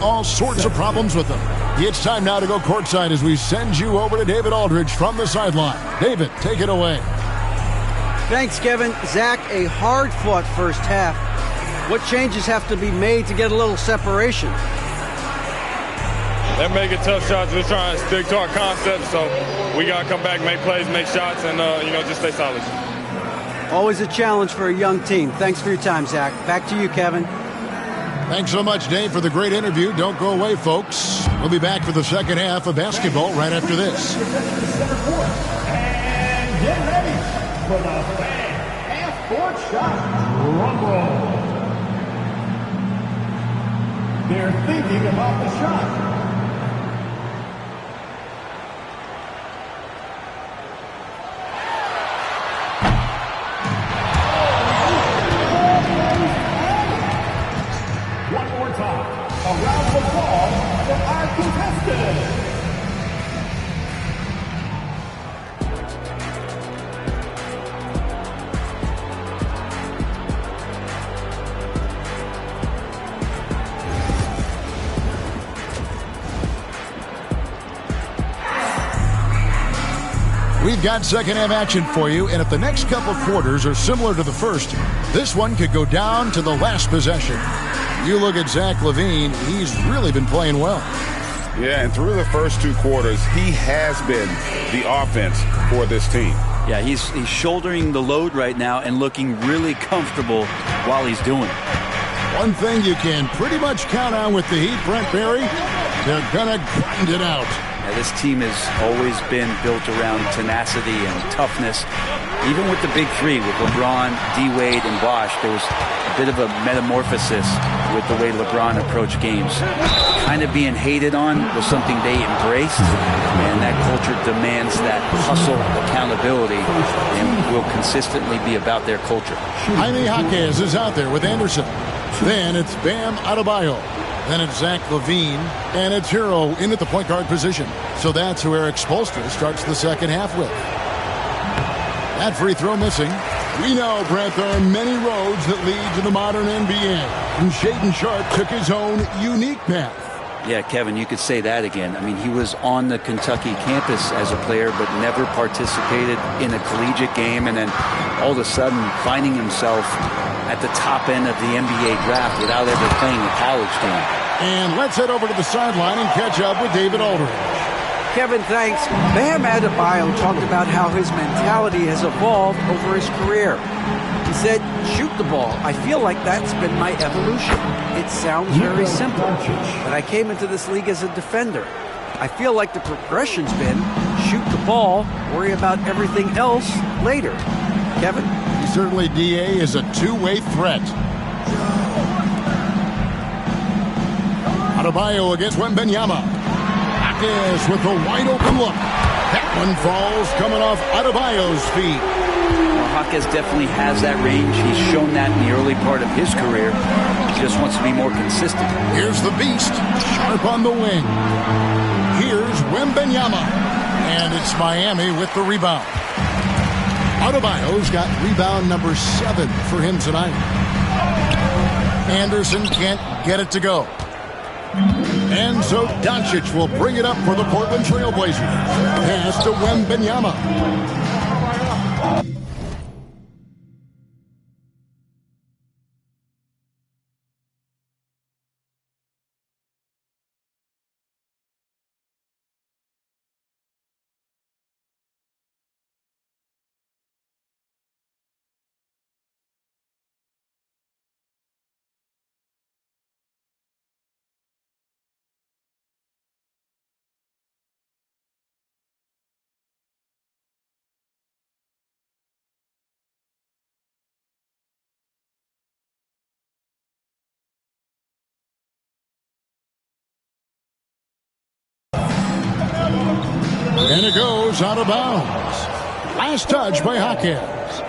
all sorts of problems with them. It's time now to go courtside as we send you over to David Aldridge from the sideline. David, take it away. Thanks, Kevin. Zach, a hard-fought first half. What changes have to be made to get a little separation? They're making tough shots. They're trying to stick to our concept, so we got to come back, make plays, make shots, and, just stay solid. Always a challenge for a young team. Thanks for your time, Zach. Back to you, Kevin. Thanks so much, Dave, for the great interview. Don't go away, folks. We'll be back for the second half of basketball right after this. And get ready for the half-court shot. Drum roll. They're thinking about the shot. Around the ball for our contestants. We've got second half action for you, and if the next couple quarters are similar to the first, this one could go down to the last possession. You look at Zach LaVine, he's really been playing well. Yeah, and through the first two quarters, he has been the offense for this team. Yeah, he's shouldering the load right now and looking really comfortable while he's doing it. One thing you can pretty much count on with the Heat, Brent Barry, they're going to grind it out. Yeah, this team has always been built around tenacity and toughness. Even with the big three, with LeBron, D-Wade, and Bosh, there was a bit of a metamorphosis with the way LeBron approached games. Kind of being hated on was something they embraced, and that culture demands that hustle, accountability, and will consistently be about their culture. Jaime Jaquez is out there with Anderson. Then it's Bam Adebayo. Then it's Zach LaVine, and it's Hero in at the point guard position. So that's who Eric Spoelstra starts the second half with. That free throw missing. We know, Brent, there are many roads that lead to the modern NBA. And Shaedon Sharpe took his own unique path. Yeah, Kevin, you could say that again. I mean, he was on the Kentucky campus as a player, but never participated in a collegiate game. And then all of a sudden finding himself at the top end of the NBA draft without ever playing a college game. And let's head over to the sideline and catch up with David Aldridge. Kevin, thanks. Bam Adebayo talked about how his mentality has evolved over his career. He said, shoot the ball. I feel like that's been my evolution. It sounds very simple, but I came into this league as a defender. I feel like the progression's been shoot the ball, worry about everything else later. Kevin? Certainly, DA is a two-way threat. Adebayo against Wembanyama. Jaquez with a wide-open look. That one falls coming off Adebayo's feet. Well, Jaquez definitely has that range. He's shown that in the early part of his career. He just wants to be more consistent. Here's the beast, Sharpe on the wing. Here's Wembanyama. And it's Miami with the rebound. Adebayo's got rebound number 7 for him tonight. Anderson can't get it to go. And so Doncic will bring it up for the Portland Trail Blazers. Pass to Wembanyama. And it goes out of bounds. Last touch by Jaquez.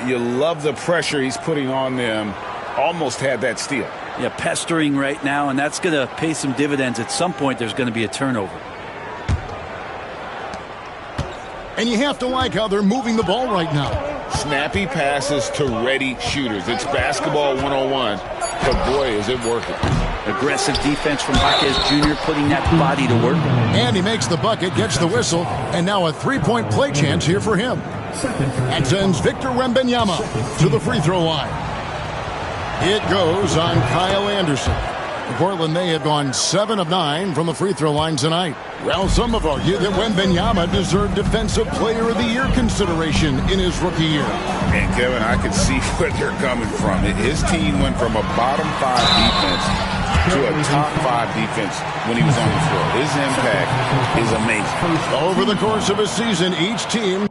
You love the pressure he's putting on them. Almost had that steal. Yeah, pestering right now, and that's going to pay some dividends. At some point, there's going to be a turnover. And you have to like how they're moving the ball right now. Snappy passes to ready shooters. It's basketball 101, but boy, is it working. Aggressive defense from Jaquez Jr., putting that body to work. And he makes the bucket, gets the whistle, and now a three-point play chance here for him. And sends Victor Wembanyama to the free throw line. It goes on Kyle Anderson. Portland, they have gone 7 of 9 from the free throw line tonight. Well, some have argued that Wembanyama deserved Defensive Player of the Year consideration in his rookie year. And Kevin, I can see where they're coming from. His team went from a bottom 5 defense to a top 5 defense when he was on the floor. His impact is amazing. Over the course of a season, each team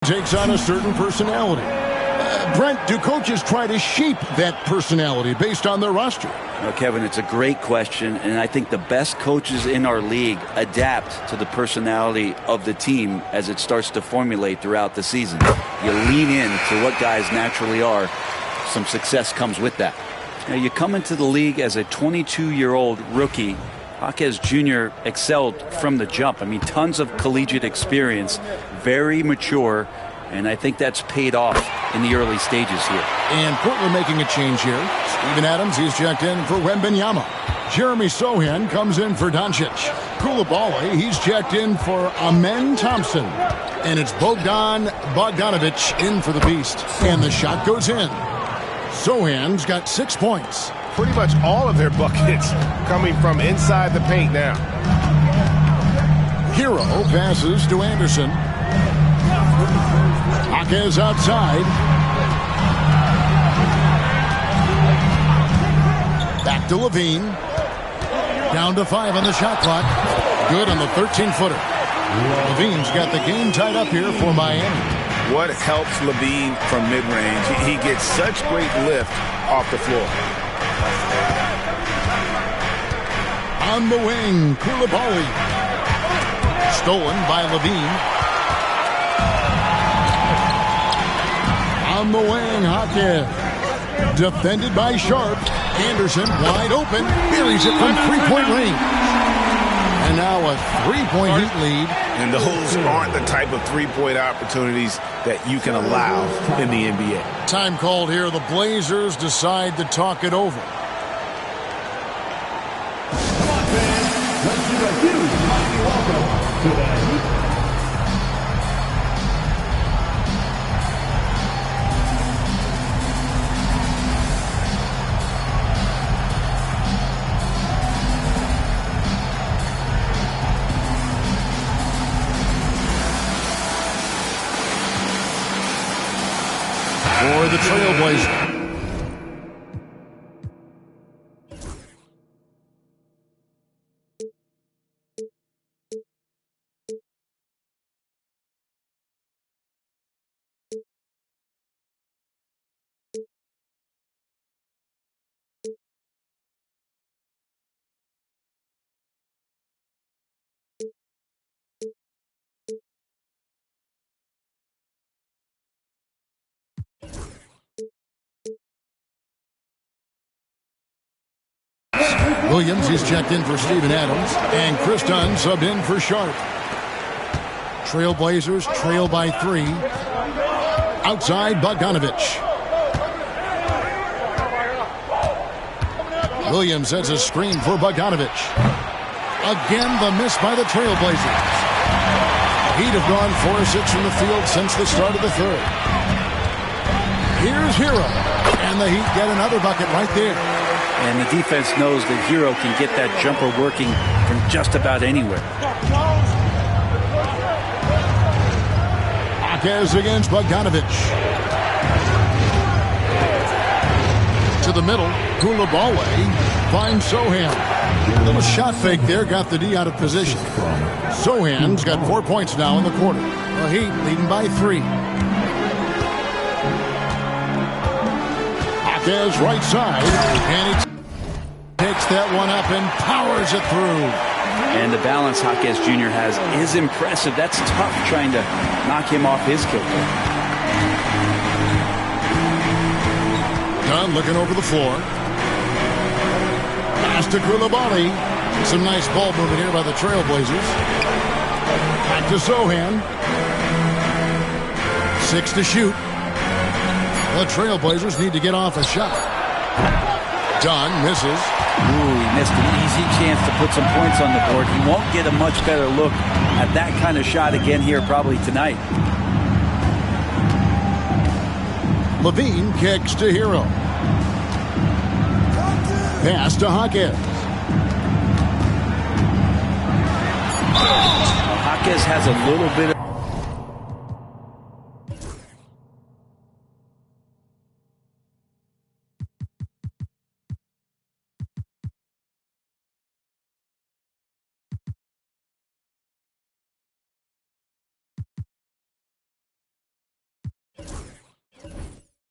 takes on a certain personality. Brent, do coaches try to shape that personality based on their roster? Well, Kevin, it's a great question, and I think the best coaches in our league adapt to the personality of the team as it starts to formulate throughout the season. You lean in to what guys naturally are. Some success comes with that. Now, you come into the league as a 22-year-old rookie. Jaquez Jr. excelled from the jump. I mean, tons of collegiate experience, very mature, and I think that's paid off in the early stages here. And Portland making a change here. Steven Adams, he's checked in for Wembanyama. Jeremy Sohan comes in for Doncic. Coulibaly, he's checked in for Amen Thompson. And it's Bogdan Bogdanovic in for the Beast. And the shot goes in. Sohan's got 6 points. Pretty much all of their buckets coming from inside the paint now. Hero passes to Anderson. Jaquez outside. Back to Levine. Down to 5 on the shot clock. Good on the 13-footer. Levine's got the game tied up here for Miami. What helps Levine from mid-range? He gets such great lift off the floor. On the wing, Coulibaly. Stolen by Levine. On the wing, Jaquez. Defended by Sharp. Anderson wide open. Buries it from three-point range. And now a three-point Heat lead. And those aren't the type of three-point opportunities that you can allow in the NBA. Time called here. The Blazers decide to talk it over. For the Trailblazers. Williams, he's checked in for Steven Adams. And Chris Dunn subbed in for Sharp. Trailblazers trail by 3. Outside, Bogdanovic. Williams sets a screen for Bogdanovic. Again, the miss by the Trailblazers. Heat have gone 4 of 6 from the field since the start of the third. Here's Hero. And the Heat get another bucket right there. And the defense knows that Hero can get that jumper working from just about anywhere. Jaquez against Bogdanovich. To the middle, Koulibaly finds Sohan. A little shot fake there, got the D out of position. Sohan's got 4 points now in the quarter. The Heat leading by 3. Jaquez right side, and he takes that one up and powers it through. And the balance Jaquez Jr. has is impressive. That's tough trying to knock him off his kilter. Dunn looking over the floor. Pass to Koulibaly. Some nice ball movement here by the Trailblazers. Back to Sohan. 6 to shoot. The Trailblazers need to get off a shot. Dunn misses. Ooh, he missed an easy chance to put some points on the board. He won't get a much better look at that kind of shot again here probably tonight. Levine kicks to Hero. Pass to Jaquez. Jaquez has a little bit of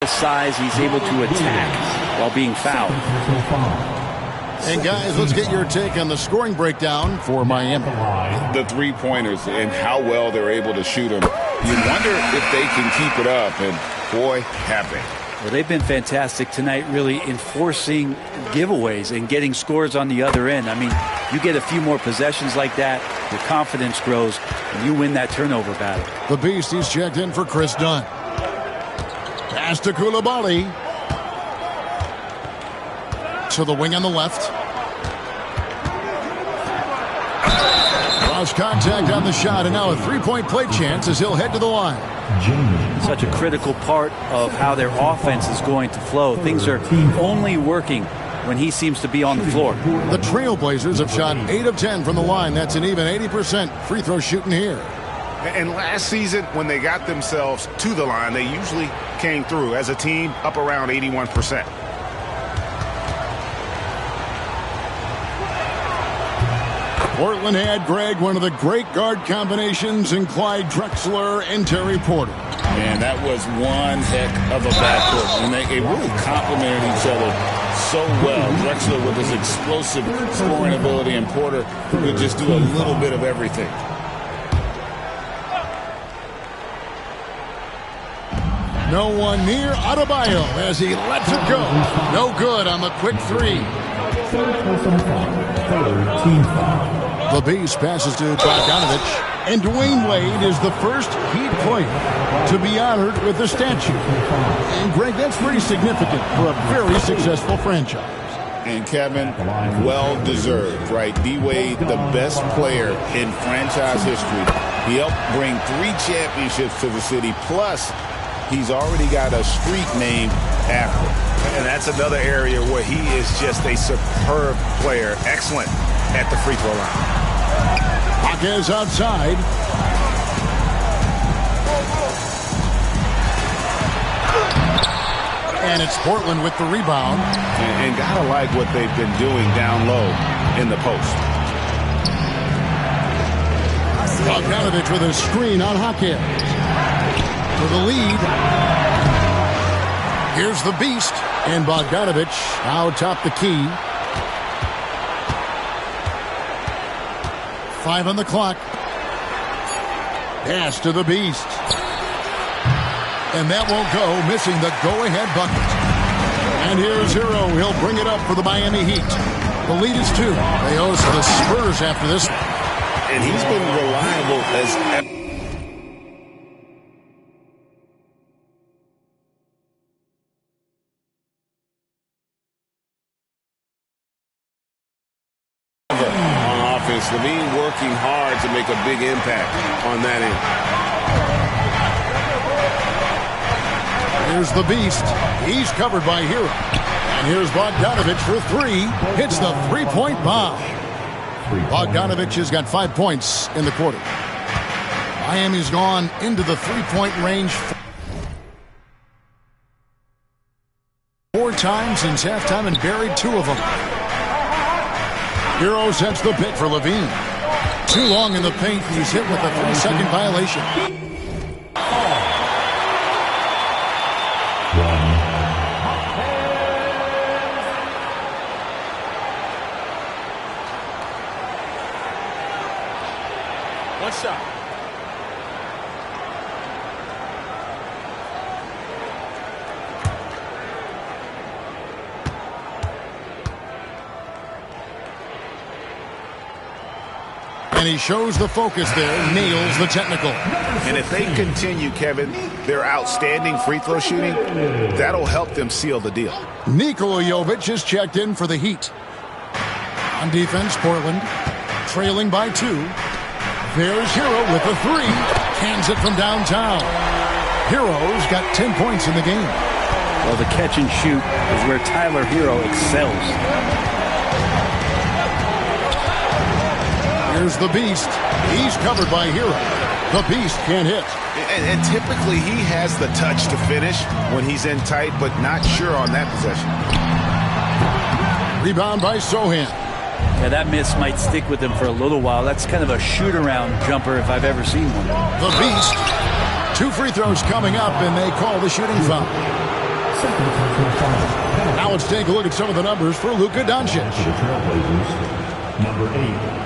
size. He's able to attack while being fouled. And guys, let's get your take on the scoring breakdown for Miami. The three-pointers and how well they're able to shoot them. You wonder if they can keep it up, and boy, have they. Well, they've been fantastic tonight, really enforcing giveaways and getting scores on the other end. I mean, you get a few more possessions like that, your confidence grows, and you win that turnover battle. The Beast, he's checked in for Chris Dunn. Pass to Koulibaly. To the wing on the left. Lost contact on the shot, and now a three-point play chance as he'll head to the line. Such a critical part of how their offense is going to flow. Things are only working when he seems to be on the floor. The Trailblazers have shot 8 of 10 from the line. That's an even 80% free throw shooting here. And last season, when they got themselves to the line, they usually came through as a team up around 81%. Portland had, Greg, one of the great guard combinations in Clyde Drexler and Terry Porter. And that was one heck of a backcourt. And they really complemented each other so well. Drexler with his explosive scoring ability, and Porter could just do a little bit of everything. No one near Adebayo as he lets it go. No good on the quick three. The Beast passes to Bogdanovich. And Dwayne Wade is the first Heat player to be honored with a statue. And, Greg, that's pretty significant for a very successful franchise. And, Kevin, well-deserved, right? D-Wade, the best player in franchise history. He helped bring 3 championships to the city, plus he's already got a street named after him. And that's another area where he is just a superb player. Excellent at the free throw line. Jaquez outside. And it's Portland with the rebound. And gotta like what they've been doing down low in the post. Bogdanovich with a screen on Jaquez. For the lead. Here's the Beast. And Bogdanovich out top the key. 5 on the clock. Pass to the Beast. And that won't go, missing the go-ahead bucket. And here's Hero. He'll bring it up for the Miami Heat. The lead is 2. They host the Spurs after this one. And he's been reliable as ever. Levine working hard to make a big impact on that end. Here's the Beast. He's covered by Hero. And here's Bogdanovich for three. Hits the three-point bomb. Bogdanovich has got 5 points in the quarter. Miami's gone into the three-point range 4 times since halftime and buried 2 of them. Hero sets the pick for Levine. Too long in the paint. He's hit with a 3-second violation. One shot. And he shows the focus there, nails the technical. And if they continue, Kevin, their outstanding free throw shooting, that'll help them seal the deal. Nikola Jovic is checked in for the Heat. On defense, Portland trailing by 2. There's Hero with the 3. Hands it from downtown. Hero's got 10 points in the game. Well, the catch and shoot is where Tyler Hero excels. Here's the Beast. He's covered by Hero. The Beast can't hit. And typically he has the touch to finish when he's in tight, but not sure on that possession. Rebound by Sohan. Yeah, that miss might stick with him for a little while. That's kind of a shoot-around jumper if I've ever seen one. The Beast. 2 free throws coming up, and they call the shooting foul. Now let's take a look at some of the numbers for Luka Doncic. Number 8.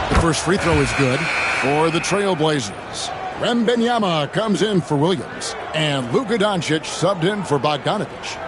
The first free throw is good for the Trailblazers. Wembanyama comes in for Williams, and Luka Doncic subbed in for Bogdanovich.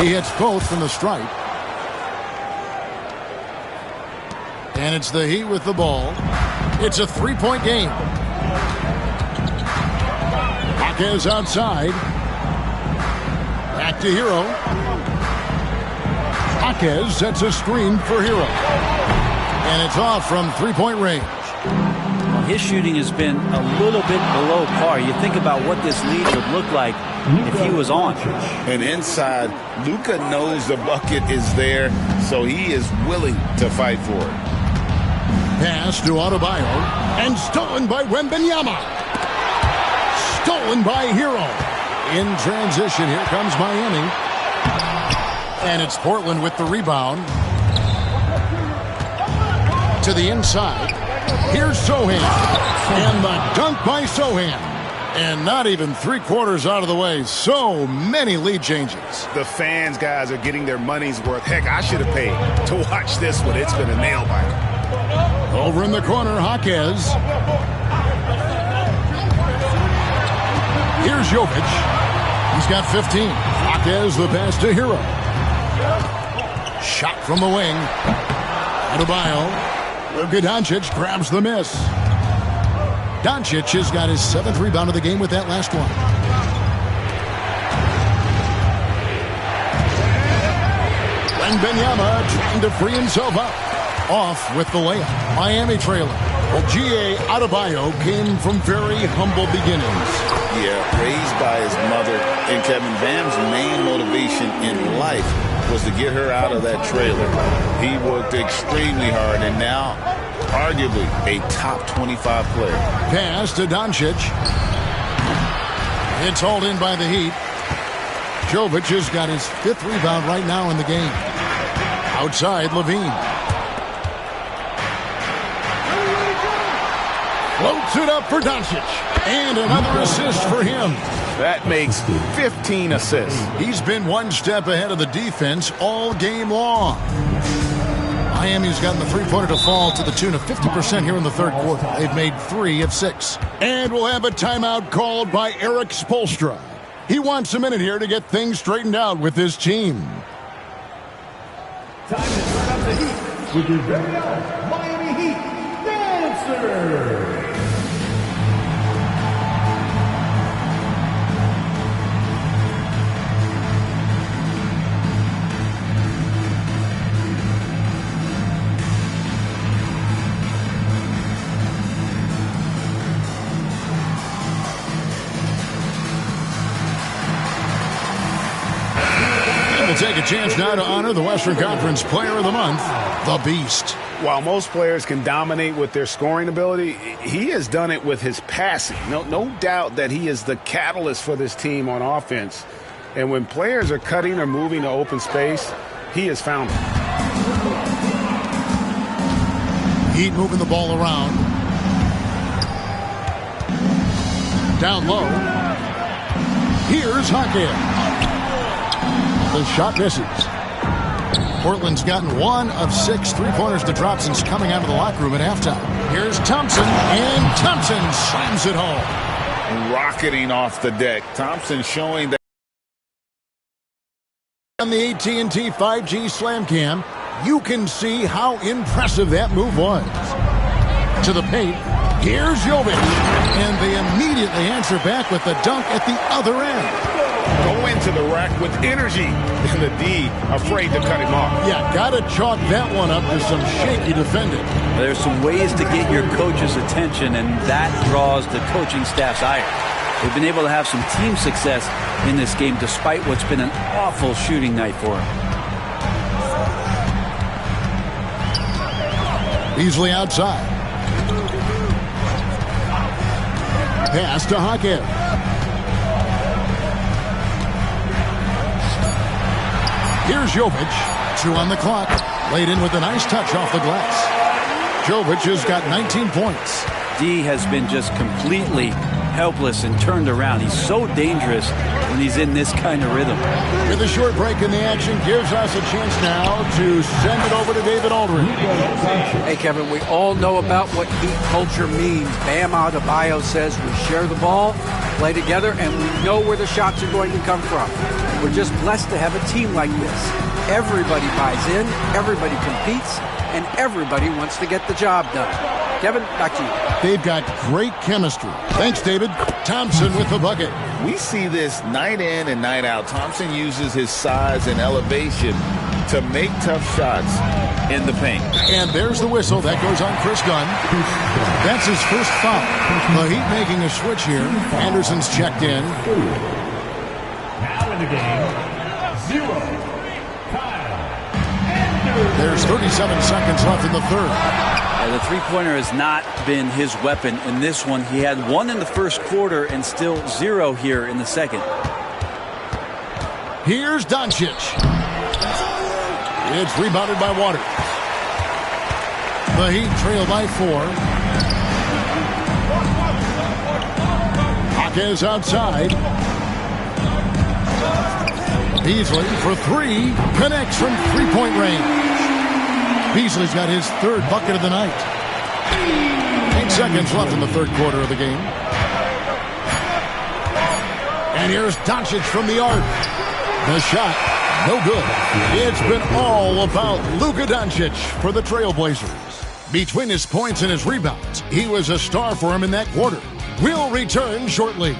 He hits both from the stripe. And it's the Heat with the ball. It's a 3-point game. Jaquez outside. Back to Hero. Jaquez sets a screen for Hero. And it's off from 3-point range. Well, his shooting has been a little bit below par. You think about what this lead would look like if he was on. And inside, Luka knows the bucket is there, so he is willing to fight for it. Pass to Adebayo, and stolen by Wembanyama. Stolen by Hero. In transition, here comes Miami. And it's Portland with the rebound. To the inside. Here's Sohan. And the dunk by Sohan. And not even 3/4 out of the way. So many lead changes. The fans, guys, are getting their money's worth. Heck, I should have paid to watch this one. It's been a nail biter. Over in the corner, Jaquez. Here's Jovic. He's got 15. Jaquez the pass to Hero. Shot from the wing. Adebayo. Luka Doncic grabs the miss. Doncic has got his 7th rebound of the game with that last one. Wembanyama trying to free himself up. Off with the layup. Miami trailing. Well, G.A. Adebayo came from very humble beginnings. Yeah, raised by his mother. And Kevin, Bam's main motivation in life was to get her out of that trailer. He worked extremely hard, and now arguably a top 25 player. Pass to Doncic. It's hauled in by the Heat. Jovic has got his 5th rebound right now in the game. Outside, Levine. Floats it up for Doncic. And another assist for him. That makes 15 assists. He's been one step ahead of the defense all game long. Miami's gotten the three-pointer to fall to the tune of 50% here in the third quarter. They've made 3 of 6. And we'll have a timeout called by Eric Spoelstra. He wants a minute here to get things straightened out with his team. Time to turn up the heat with your very own Miami Heat Dancer. We'll take a chance now to honor the Western Conference Player of the Month, the Beast. While most players can dominate with their scoring ability, he has done it with his passing. No doubt that he is the catalyst for this team on offense. And when players are cutting or moving to open space, he has found it. Heat moving the ball around. Down low. Here's Hackett. The shot misses. Portland's gotten 1 of 6 three-pointers to drop since coming out of the locker room at halftime. Here's Thompson, and Thompson slams it home. Rocketing off the deck. Thompson showing that. On the AT&T 5G Slam Cam, you can see how impressive that move was. To the paint, here's Jovic. And they immediately answer back with the dunk at the other end. Go into the rack with energy, and the D afraid to cut him off. Yeah, gotta chalk that one up to some shaky defending. There's some ways to get your coach's attention, and that draws the coaching staff's ire. They've been able to have some team success in this game despite what's been an awful shooting night for them. Beasley outside. Pass to Hackett. Here's Jovic. 2 on the clock. Laid in with a nice touch off the glass. Jovic has got 19 points. D has been just completely helpless and turned around. He's so dangerous when he's in this kind of rhythm. With a short break in the action, gives us a chance now to send it over to David Aldridge. Hey, Kevin, we all know about what Heat culture means. Bam Adebayo says we share the ball, play together, and we know where the shots are going to come from. We're just blessed to have a team like this. Everybody buys in, everybody competes, and everybody wants to get the job done. Kevin, back to you. They've got great chemistry. Thanks, David. Thompson with the bucket. We see this night in and night out. Thompson uses his size and elevation to make tough shots in the paint. And there's the whistle. That goes on Chris Gunn. That's his first foul. The Heat making a switch here. Anderson's checked in. Now in the game, 0. Kyle Anderson. There's 37 seconds left in the third. The three-pointer has not been his weapon in this one. He had 1 in the first quarter and still 0 here in the second. Here's Doncic. It's rebounded by Waters. The Heat trail by 4. Hawkins outside. Beasley for 3. Connects from three-point range. Beasley's got his 3rd bucket of the night. 8 seconds left in the third quarter of the game. And here's Doncic from the arc. The shot, no good. It's been all about Luka Doncic for the Trailblazers. Between his points and his rebounds, he was a star for him in that quarter. We'll return shortly.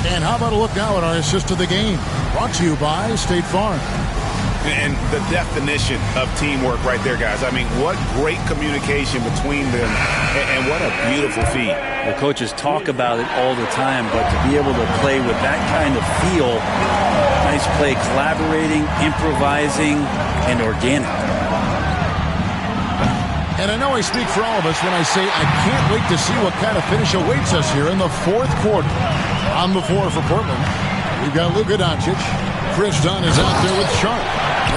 And how about a look now at our assist of the game? Brought to you by State Farm. And the definition of teamwork right there, guys. I mean, what great communication between them, and what a beautiful feat. The coaches talk about it all the time, but to be able to play with that kind of feel, nice play, collaborating, improvising, and organic. And I know I speak for all of us when I say I can't wait to see what kind of finish awaits us here in the fourth quarter. On the floor for Portland, we've got Luka Doncic. Chris Dunn is out there with Sharp.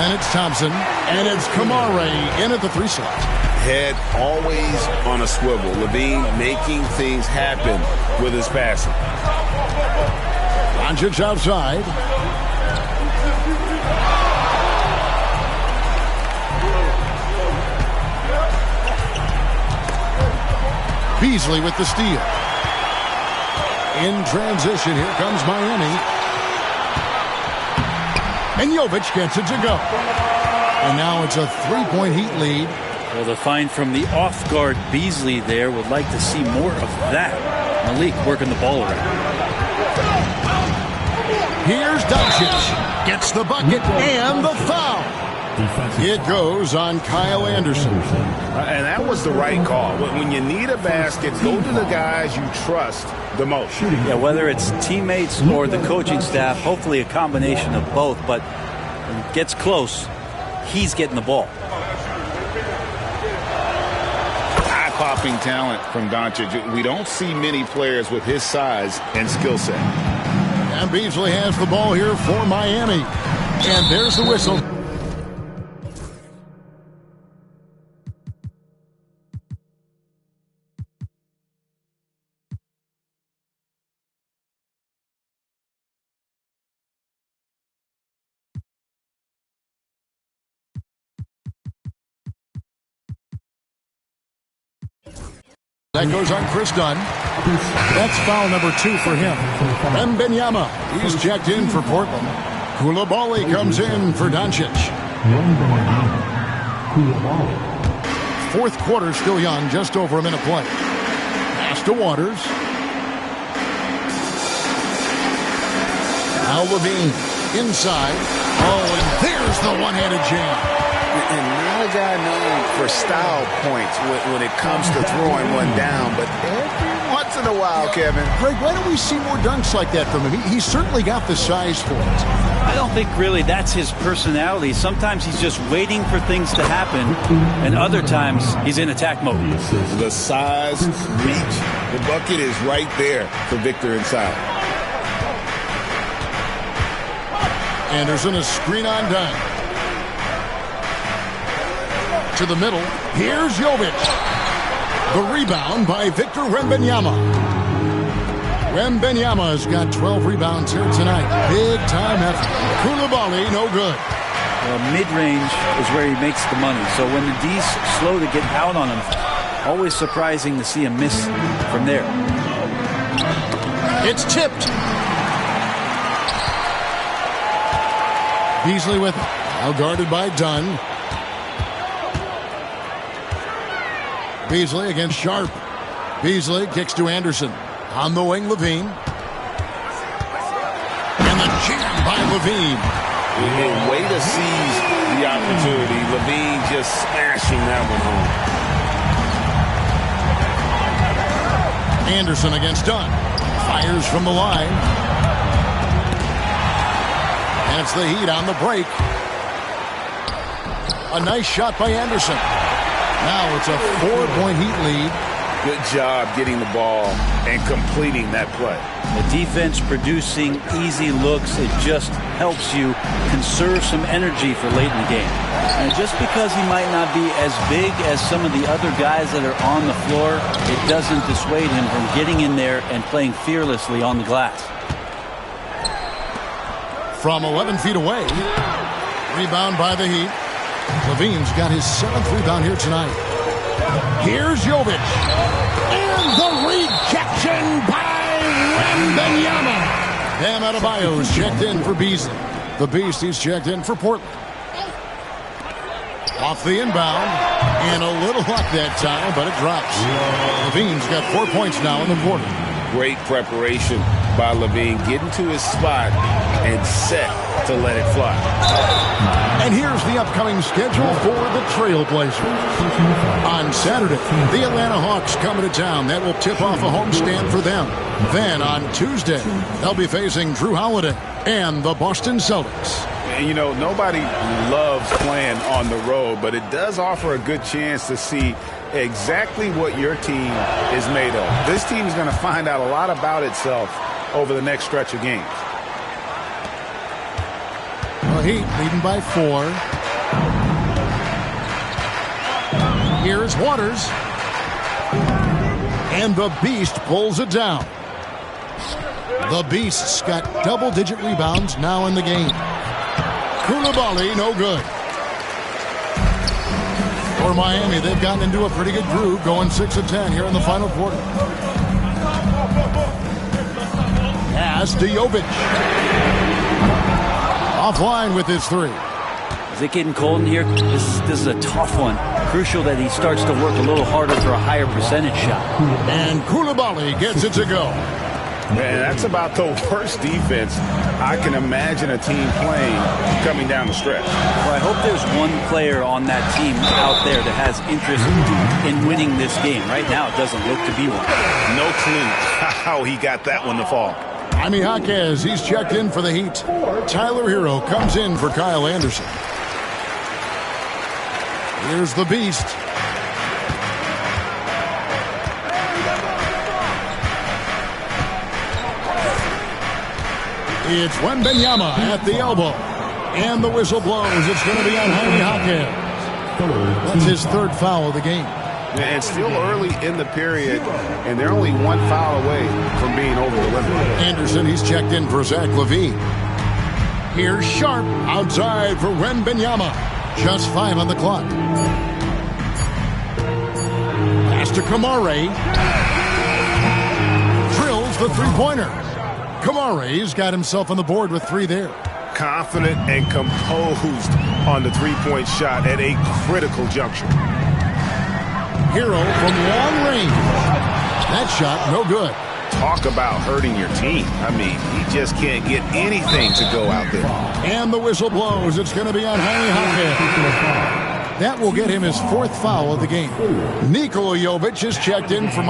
And it's Thompson. And it's Kamare in at the 3 slot. Head always on a swivel. Levine making things happen with his passing. Doncic outside. Beasley with the steal. In transition, here comes Miami. And Jovic gets it to go. And now it's a 3-point Heat lead. Well, the find from the off-guard Beasley there. Would like to see more of that. Malik working the ball around. Here's Doncic. Gets the bucket and the foul. It goes on Kyle Anderson. And that was the right call. When you need a basket, go to the guys you trust the most. Yeah, whether it's teammates or the coaching staff, hopefully a combination of both. But when it gets close, he's getting the ball. Eye-popping talent from Doncic. We don't see many players with his size and skill set. And Beasley has the ball here for Miami. And there's the whistle. That goes on Chris Dunn. That's foul number 2 for him. Wembanyama, he's checked in for Portland. Koulibaly comes in for Doncic. Fourth quarter still young, just over a minute play. Pass to Waters. Now Levine inside. Oh, and there's the one-handed jam. And not a guy known for style points when it comes to throwing one down, but every once in a while, Kevin. Greg, why don't we see more dunks like that from him? He's certainly got the size for it. I don't think really that's his personality. Sometimes he's just waiting for things to happen, and other times he's in attack mode. The size, reach, the bucket is right there for Victor inside. Anderson, a screen on Dunn. To the middle. Here's Jovic. The rebound by Victor Wembanyama. Wembanyama's got 12 rebounds here tonight. Big time effort. Koulibaly, no good. Well, mid-range is where he makes the money. So when the D's slow to get out on him, always surprising to see him miss from there. It's tipped. Beasley with it. Now guarded by Dunn. Beasley against Sharp. Beasley kicks to Anderson. On the wing, Levine. And the jam by Levine. A way to seize the opportunity. Levine just smashing that one home. Anderson against Dunn. Fires from the line. And it's the Heat on the break. A nice shot by Anderson. Now it's a 4-point Heat lead. Good job getting the ball and completing that play. The defense producing easy looks. It just helps you conserve some energy for late in the game. And just because he might not be as big as some of the other guys that are on the floor, it doesn't dissuade him from getting in there and playing fearlessly on the glass. From 11 feet away. Rebound by the Heat. Levine's got his 7th rebound here tonight. Here's Jovic. And the rejection by Wembanyama. Bam Adebayo is checked in for Beasley. The Beast, he's checked in for Portland. Off the inbound. And a little luck that time, but it drops. Levine's got 4 points now in the quarter. Great preparation by Levine, getting to his spot and set to let it fly. And here's the upcoming schedule for the Trailblazers. On Saturday, the Atlanta Hawks coming to town. That will tip off a homestand for them. Then on Tuesday, they'll be facing Drew Holiday and the Boston Celtics. And, you know, nobody loves playing on the road, but it does offer a good chance to see exactly what your team is made of. This team is going to find out a lot about itself over the next stretch of games. The Heat leading by 4. Here's Waters. And the Beast pulls it down. The Beast's got double-digit rebounds now in the game. Koulibaly, no good. For Miami, they've gotten into a pretty good groove, going 6 of 10 here in the final quarter. Pass to Jovic. Offline with his 3. Is it getting cold in here? This is a tough one. Crucial that he starts to work a little harder for a higher percentage shot. And Koulibaly gets it to go. Man, that's about the worst defense I can imagine a team playing coming down the stretch. Well, I hope there's one player on that team out there that has interest in winning this game. Right now, it doesn't look to be one. No clue how he got that one to fall. Jaime Jaquez, he's checked in for the Heat. Tyler Hero comes in for Kyle Anderson. Here's the Beast. It's Wembanyama at the elbow. And the whistle blows. It's going to be on Jaime Jaquez. That's his 3rd foul of the game. And still early in the period, and they're only 1 foul away from being over the limit. Anderson, he's checked in for Zach LaVine. Here's Sharp outside for Wembanyama. Just 5 on the clock. Pass to Kamare. Drills the 3-pointer. Kamare's got himself on the board with 3 there. Confident and composed on the 3-point shot at a critical juncture. Hero from long range. That shot, no good. Talk about hurting your team. I mean, he just can't get anything to go out there. And the whistle blows. It's going to be on Jaime Jaquez. That will get him his 4th foul of the game. Nikola Jovic is checked in for